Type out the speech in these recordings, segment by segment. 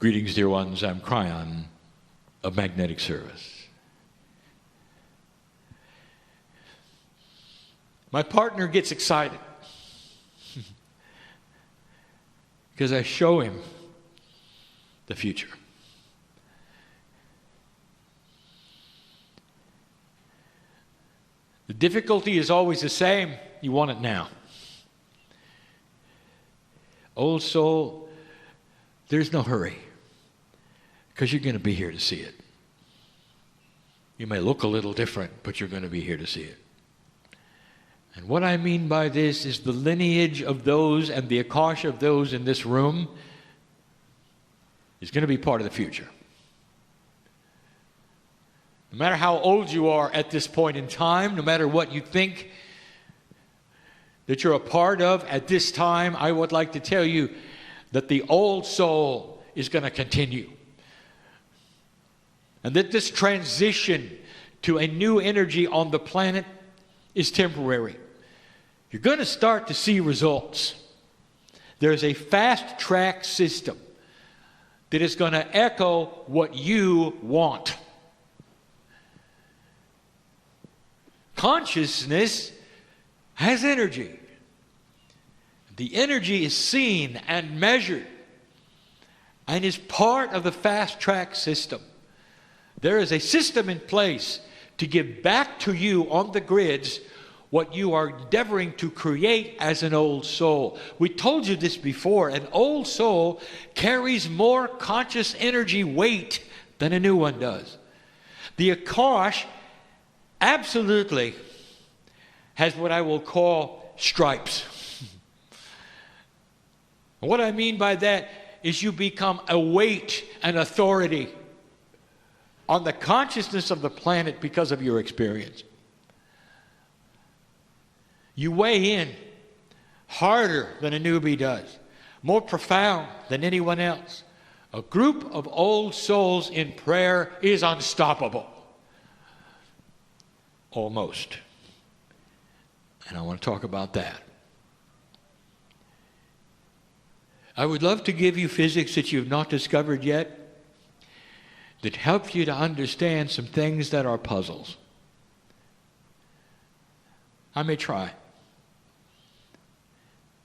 Greetings, dear ones. I'm Kryon of Magnetic Service. My partner gets excited because I show him the future. The difficulty is always the same. You want it now. Old soul, there's no hurry because you're going to be here to see it. You may look a little different, but you're going to be here to see it. And what I mean by this is the lineage of those and the akasha of those in this room is going to be part of the future. No matter how old you are at this point in time, no matter what you think that you're a part of at this time, I would like to tell you that the old soul is going to continue. And that this transition to a new energy on the planet is temporary. You're going to start to see results. There's a fast track system that is going to echo what you want. Consciousness has energy. The energy is seen and measured and is part of the fast track system. There is a system in place to give back to you on the grids what you are endeavoring to create as an old soul. We told you this before. An old soul carries more conscious energy weight than a new one does. The Akash absolutely has what I will call stripes. What I mean by that is you become a weight and authority on the consciousness of the planet because of your experience. You weigh in harder than a newbie does, more profound than anyone else. A group of old souls in prayer is unstoppable. Almost. And I want to talk about that. I would love to give you physics that you've not discovered yet that help you to understand some things that are puzzles. I may try.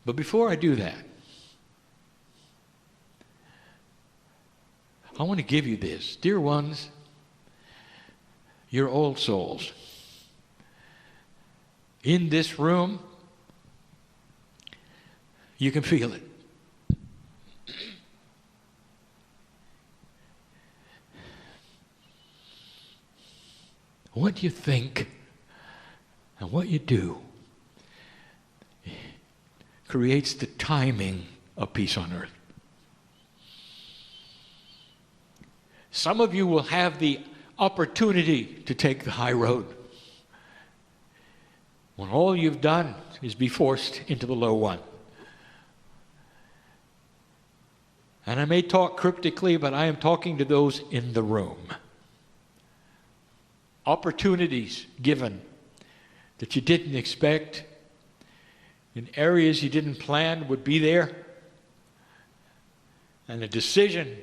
But before I do that, I want to give you this. Dear ones, you're old souls. In this room, you can feel it. What you think and what you do creates the timing of peace on earth. Some of you will have the opportunity to take the high road when all you've done is be forced into the low one. And I may talk cryptically, but I am talking to those in the room. Opportunities given that you didn't expect, in areas you didn't plan would be there, and a decision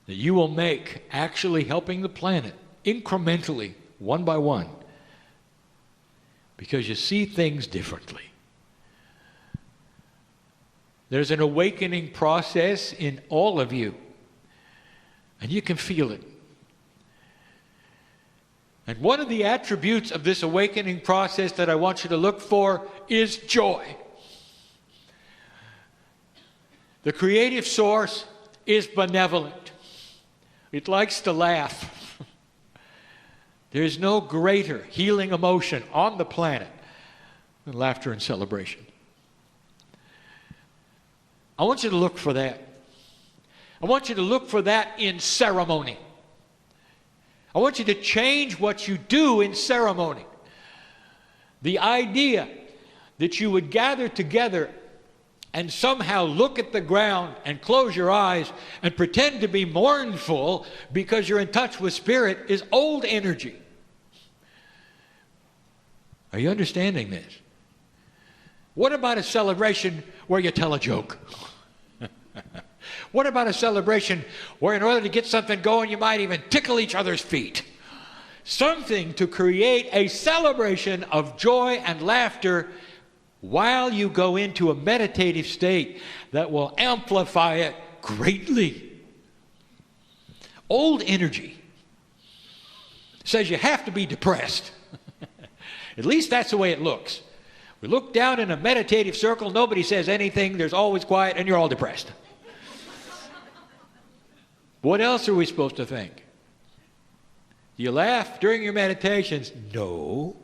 that you will make actually helping the planet incrementally, one by one, because you see things differently. There's an awakening process in all of you, and you can feel it. And one of the attributes of this awakening process that I want you to look for is joy. The creative source is benevolent. It likes to laugh. There is no greater healing emotion on the planet than laughter and celebration. I want you to look for that. I want you to look for that in ceremony. I want you to change what you do in ceremony. The idea that you would gather together and somehow look at the ground and close your eyes and pretend to be mournful because you're in touch with spirit is old energy. Are you understanding this? What about a celebration where you tell a joke? What about a celebration where in order to get something going, you might even tickle each other's feet? Something to create a celebration of joy and laughter while you go into a meditative state that will amplify it greatly. Old energy says you have to be depressed. At least that's the way it looks. We look down in a meditative circle, nobody says anything, there's always quiet, and you're all depressed. What else are we supposed to think? Do you laugh during your meditations? No.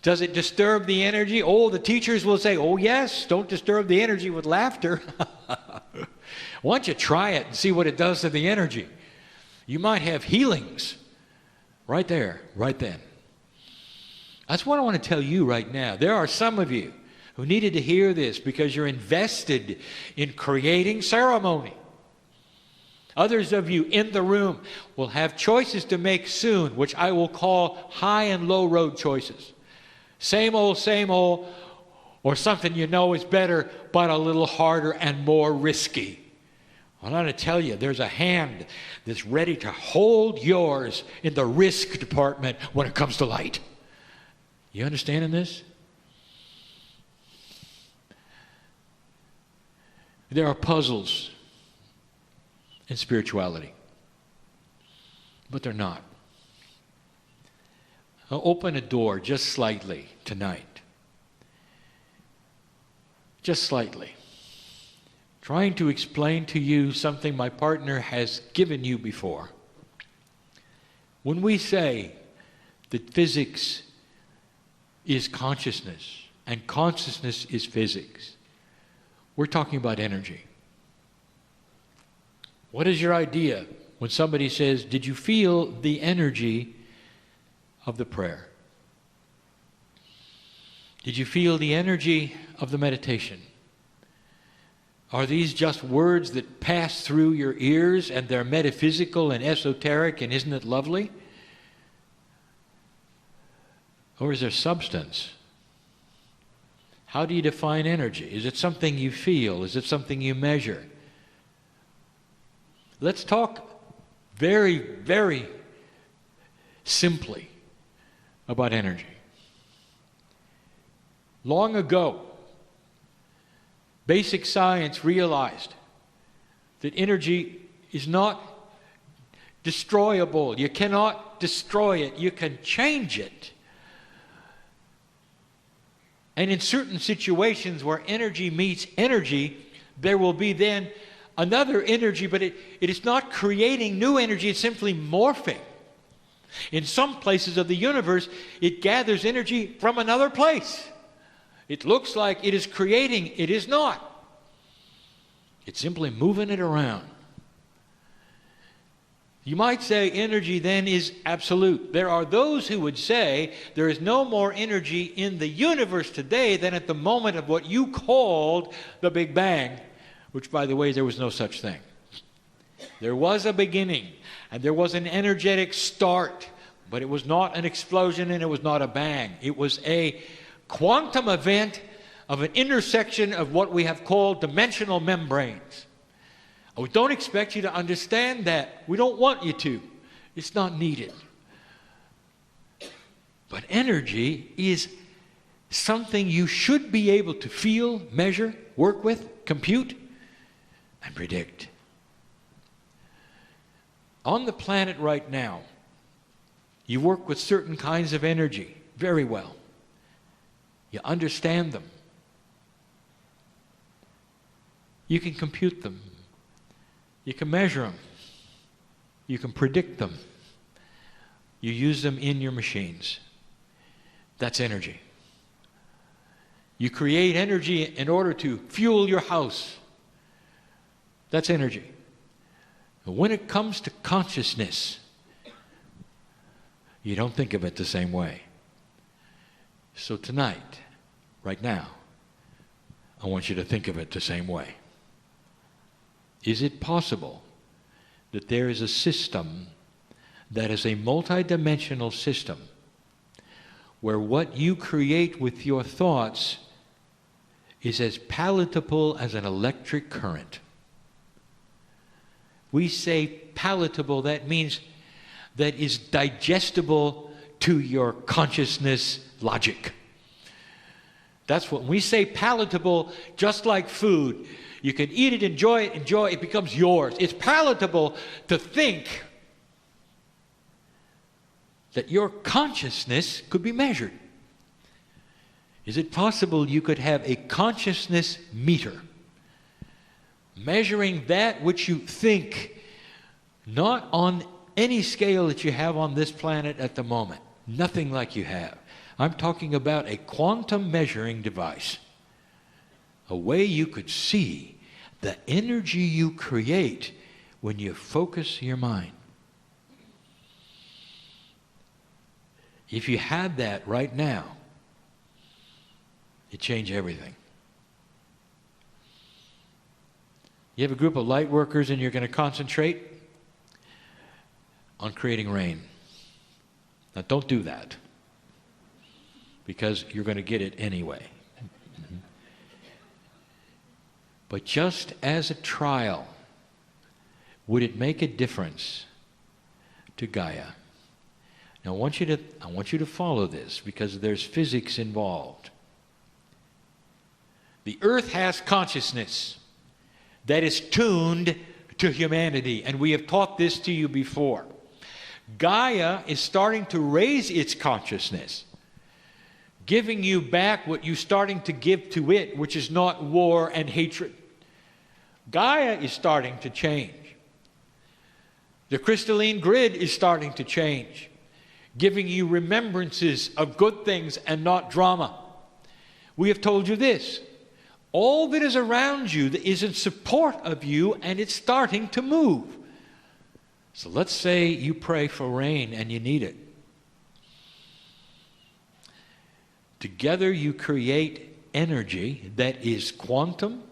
Does it disturb the energy? Oh, the teachers will say, oh yes, don't disturb the energy with laughter. Why don't you try it and see what it does to the energy? You might have healings right there, right then. That's what I want to tell you right now. There are some of you who needed to hear this because you're invested in creating ceremony. Others of you in the room will have choices to make soon, which I will call high and low road choices. Same old, or something you know is better, but a little harder and more risky. I'm going to tell you, there's a hand that's ready to hold yours in the risk department when it comes to light. You understanding this? There are puzzles in spirituality, but they're not. I'll open a door just slightly tonight. Just slightly. Trying to explain to you something my partner has given you before. When we say that physics is consciousness and consciousness is physics, we're talking about energy. What is your idea when somebody says, did you feel the energy of the prayer? Did you feel the energy of the meditation? Are these just words that pass through your ears and they're metaphysical and esoteric and isn't it lovely? Or is there substance? How do you define energy? Is it something you feel? Is it something you measure? Let's talk very, very simply about energy. Long ago, basic science realized that energy is not destroyable. You cannot destroy it. You can change it. And in certain situations where energy meets energy, there will be then another energy, but it is not creating new energy, it's simply morphing. In some places of the universe, it gathers energy from another place. It looks like it is creating, it is not. It's simply moving it around. You might say energy then is absolute. There are those who would say there is no more energy in the universe today than at the moment of what you called the Big Bang, which, by the way, there was no such thing. There was a beginning, and there was an energetic start, but it was not an explosion and it was not a bang. It was a quantum event of an intersection of what we have called dimensional membranes. We don't expect you to understand that. We don't want you to. It's not needed. But energy is something you should be able to feel, measure, work with, compute, and predict. On the planet right now, you work with certain kinds of energy very well. You understand them. You can compute them. You can measure them. You can predict them. You use them in your machines. That's energy. You create energy in order to fuel your house. That's energy. And when it comes to consciousness, you don't think of it the same way. So tonight, right now, I want you to think of it the same way. Is it possible that there is a system that is a multidimensional system where what you create with your thoughts is as palatable as an electric current? we say palatable, that means that is digestible to your consciousness logic. That's what we say palatable, just like food. You can eat it, enjoy it, it becomes yours. It's palatable to think that your consciousness could be measured. Is it possible you could have a consciousness meter measuring that which you think, not on any scale that you have on this planet at the moment, nothing like you have. I'm talking about a quantum measuring device, a way you could see the energy you create when you focus your mind. If you had that right now, it'd change everything. You have a group of light workers and you're going to concentrate on creating rain. Now don't do that, because you're going to get it anyway. But just as a trial, would it make a difference to Gaia? Now I want you to follow this, because there's physics involved. The earth has consciousness that is tuned to humanity, and we have taught this to you before. Gaia is starting to raise its consciousness, giving you back what you're starting to give to it, which is not war and hatred. Gaia is starting to change. The crystalline grid is starting to change, giving you remembrances of good things and not drama. We have told you this. All that is around you that is in support of you, and it's starting to move. So let's say you pray for rain and you need it. Together you create energy that is quantum.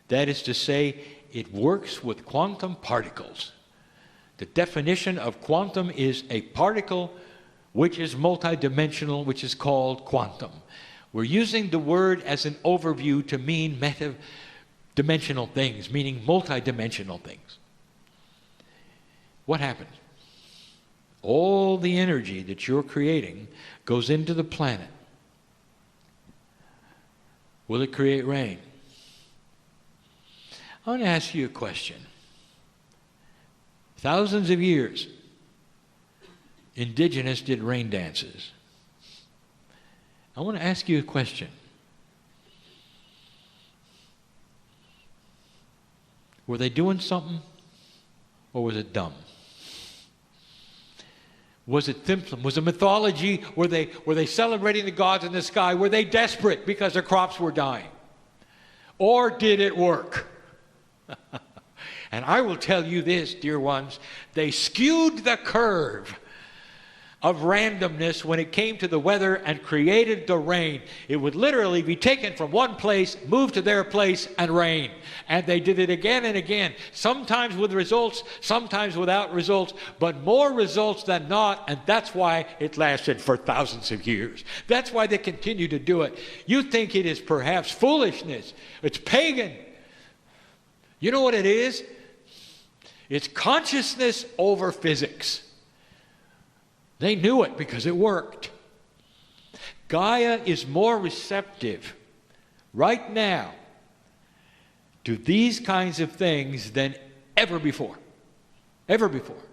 That is to say, it works with quantum particles. The definition of quantum is a particle which is multidimensional, which is called quantum. We're using the word as an overview to mean meta-dimensional things, meaning multidimensional things. What happens? All the energy that you're creating goes into the planet. Will it create rain? I want to ask you a question. Thousands of years, indigenous did rain dances. I want to ask you a question. Were they doing something, or was it dumb? Was it simple? Was it mythology? Were they celebrating the gods in the sky? Were they desperate because their crops were dying? Or did it work? And I will tell you this, dear ones, they skewed the curve of randomness when it came to the weather and created the rain. It would literally be taken from one place, moved to their place, and rain. And they did it again and again, sometimes with results, sometimes without results, but more results than not, and that's why it lasted for thousands of years. That's why they continue to do it. You think it is perhaps foolishness. It's pagan. You know what it is? It's consciousness over physics. They knew it because it worked. Gaia is more receptive right now to these kinds of things than ever before. Ever before.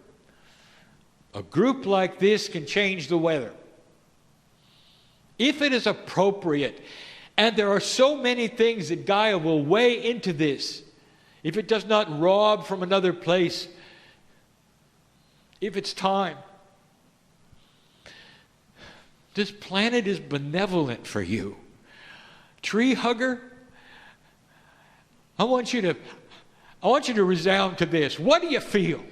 A group like this can change the weather if it is appropriate. And there are so many things that Gaia will weigh into this. If it does not rob from another place, if it's time. This planet is benevolent for you. Tree hugger, I want you to resound to this. What do you feel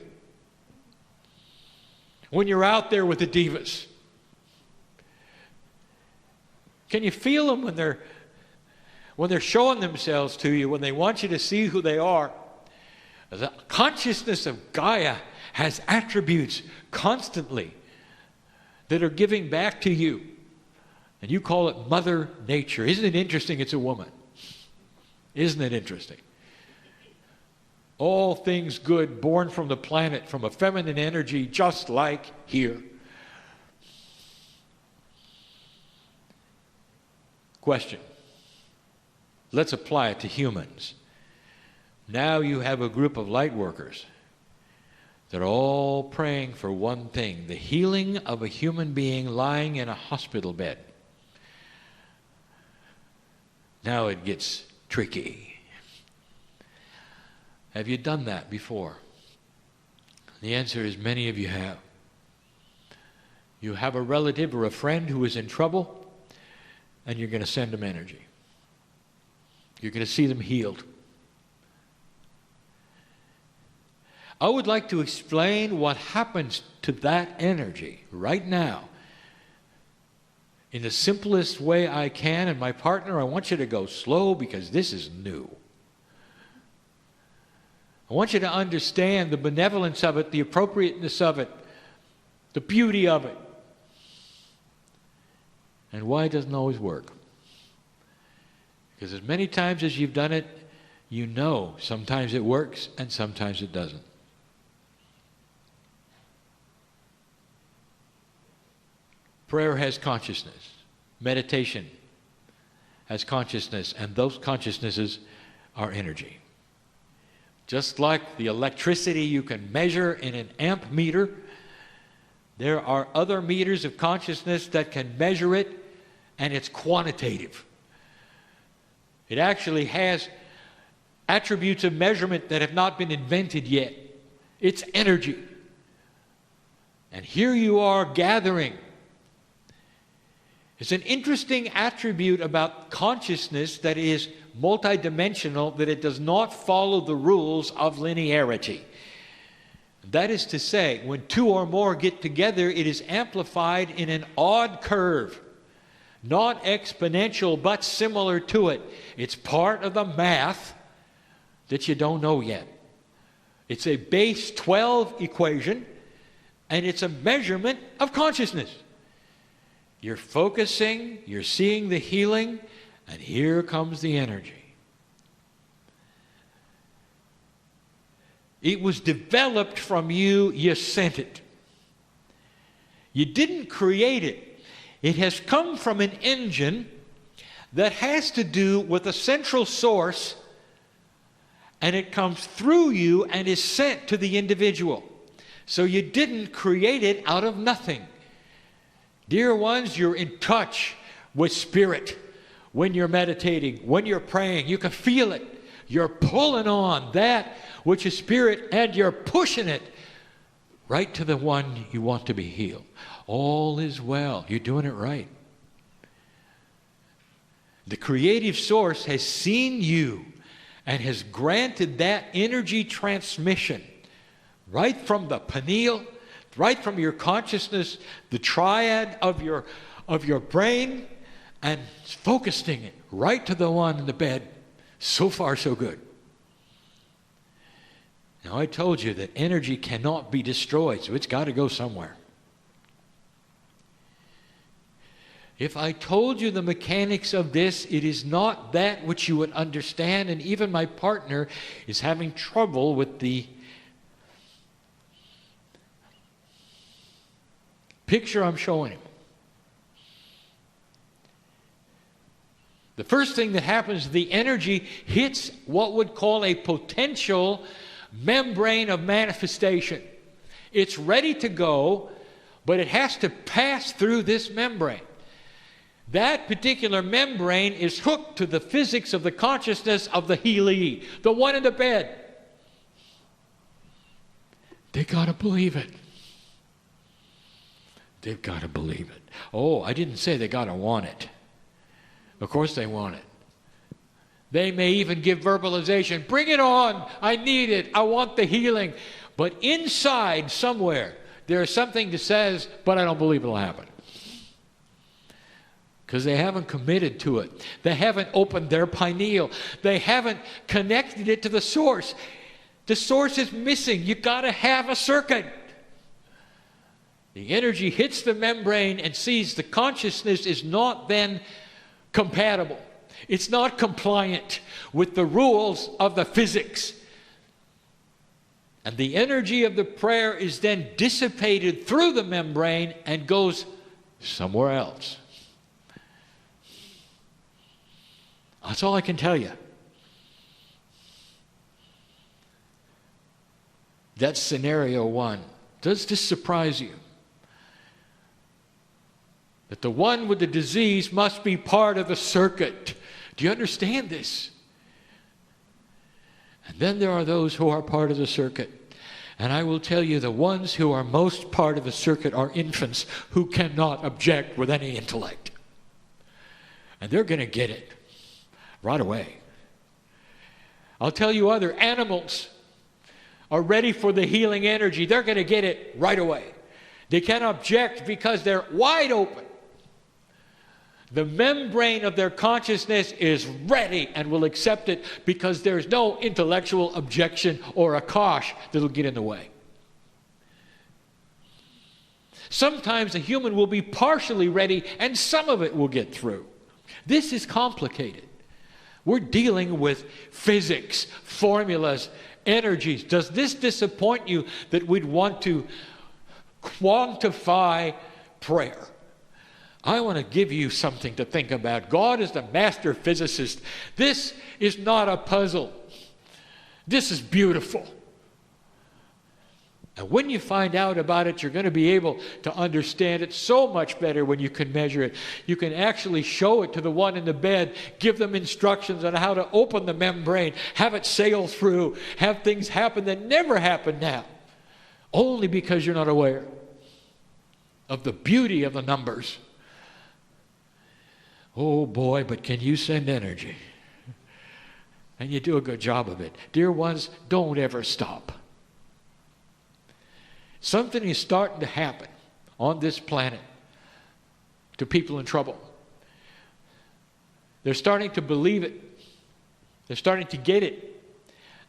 when you're out there with the divas? Can you feel them when they're showing themselves to you, when they want you to see who they are? The consciousness of Gaia has attributes constantly that are giving back to you. And you call it Mother Nature. Isn't it interesting it's a woman? Isn't it interesting? All things good born from the planet, from a feminine energy, just like here. Question. Let's apply it to humans. Now you have a group of light workers that are all praying for one thing, the healing of a human being lying in a hospital bed. Now it gets tricky. Have you done that before? The answer is many of you have. You have a relative or a friend who is in trouble, and you're going to send them energy. You're going to see them healed. I would like to explain what happens to that energy right now in the simplest way I can. And my partner, I want you to go slow because this is new. I want you to understand the benevolence of it, the appropriateness of it, the beauty of it, and why it doesn't always work. Because as many times as you've done it, you know sometimes it works and sometimes it doesn't. Prayer has consciousness. Meditation has consciousness, and those consciousnesses are energy. Just like the electricity you can measure in an amp meter, there are other meters of consciousness that can measure it, and it's quantitative. It actually has attributes of measurement that have not been invented yet. It's energy. And here you are gathering. It's an interesting attribute about consciousness that is multidimensional, that it does not follow the rules of linearity. That is to say, when two or more get together, it is amplified in an odd curve. Not exponential, but similar to it. It's part of the math that you don't know yet. It's a base 12 equation, and it's a measurement of consciousness. You're focusing, you're seeing the healing, and here comes the energy. It was developed from you, you sent it. You didn't create it. It has come from an engine that has to do with a central source, and it comes through you and is sent to the individual. So you didn't create it out of nothing. Dear ones, you're in touch with spirit when you're meditating, when you're praying. You can feel it. You're pulling on that which is spirit, and you're pushing it right to the one you want to be healed. All is well. You're doing it right. The creative source has seen you and has granted that energy transmission right from the pineal, right from your consciousness, the triad of your brain, and focusing it right to the one in the bed. So far, so good. Now, I told you that energy cannot be destroyed, so it's got to go somewhere. If I told you the mechanics of this, it is not that which you would understand, and even my partner is having trouble with the picture I'm showing him. The first thing that happens, the energy hits what would call a potential membrane of manifestation. It's ready to go, but it has to pass through this membrane. That particular membrane is hooked to the physics of the consciousness of the healee, the one in the bed. They got to believe it. They've got to believe it. Oh, I didn't say they got to want it. Of course they want it. They may even give verbalization. Bring it on. I need it. I want the healing. But inside somewhere, there is something that says, but I don't believe it'll happen. Because they haven't committed to it. They haven't opened their pineal. They haven't connected it to the source. The source is missing. You've got to have a circuit. The energy hits the membrane and sees the consciousness is not then compatible. It's not compliant with the rules of the physics. And the energy of the prayer is then dissipated through the membrane and goes somewhere else. That's all I can tell you. That's scenario one. Does this surprise you? That the one with the disease must be part of the circuit. Do you understand this? And then there are those who are part of the circuit. And I will tell you, the ones who are most part of the circuit are infants who cannot object with any intellect. And they're going to get it right away. I'll tell you, other animals are ready for the healing energy. They're going to get it right away. They can't object because they're wide open. The membrane of their consciousness is ready and will accept it because there's no intellectual objection or a kosh that'll get in the way. Sometimes a human will be partially ready and some of it will get through. This is complicated. We're dealing with physics, formulas, energies. Does this disappoint you that we'd want to quantify prayer? I want to give you something to think about. God is the master physicist. This is not a puzzle. This is beautiful. And when you find out about it, you're going to be able to understand it so much better when you can measure it. You can actually show it to the one in the bed, give them instructions on how to open the membrane, have it sail through, have things happen that never happen now, only because you're not aware of the beauty of the numbers. Oh boy, but can you send energy? And you do a good job of it. Dear ones, don't ever stop. Something is starting to happen on this planet to people in trouble. They're starting to believe it. They're starting to get it.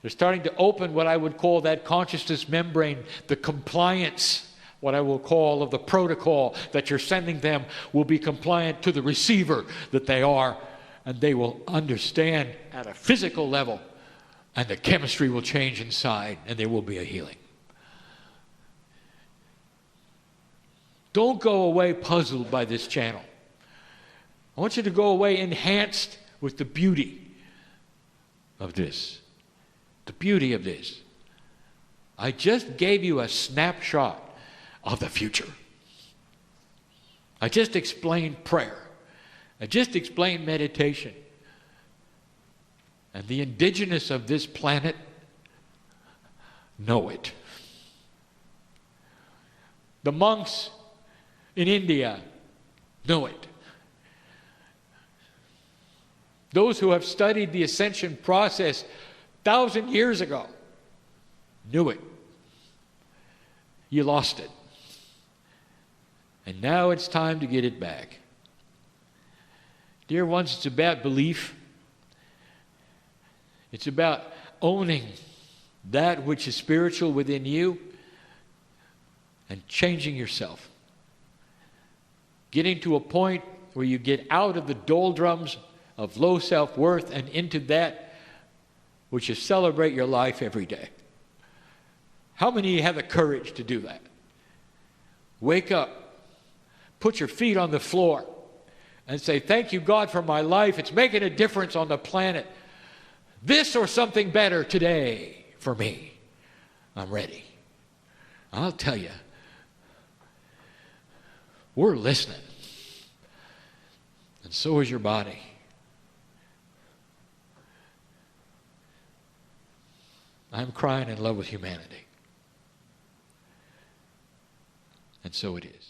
They're starting to open what I would call that consciousness membrane, the compliance, what I will call of the protocol that you're sending them will be compliant to the receiver that they are, and they will understand at a physical level, and the chemistry will change inside, and there will be a healing. Don't go away puzzled by this channel. I want you to go away enhanced with the beauty of this. The beauty of this. I just gave you a snapshot of the future. I just explained prayer. I just explained meditation. And the indigenous of this planet know it. The monks in India know it. Those who have studied the ascension process 1,000 years ago knew it. You lost it. And now it's time to get it back. Dear ones, it's about belief. It's about owning that which is spiritual within you and changing yourself. Getting to a point where you get out of the doldrums of low self-worth and into that which is celebrate your life every day. How many of you have the courage to do that? Wake up. Put your feet on the floor and say, thank you, God, for my life. It's making a difference on the planet. This or something better today for me. I'm ready. I'll tell you, we're listening. And so is your body. I'm crying in love with humanity. And so it is.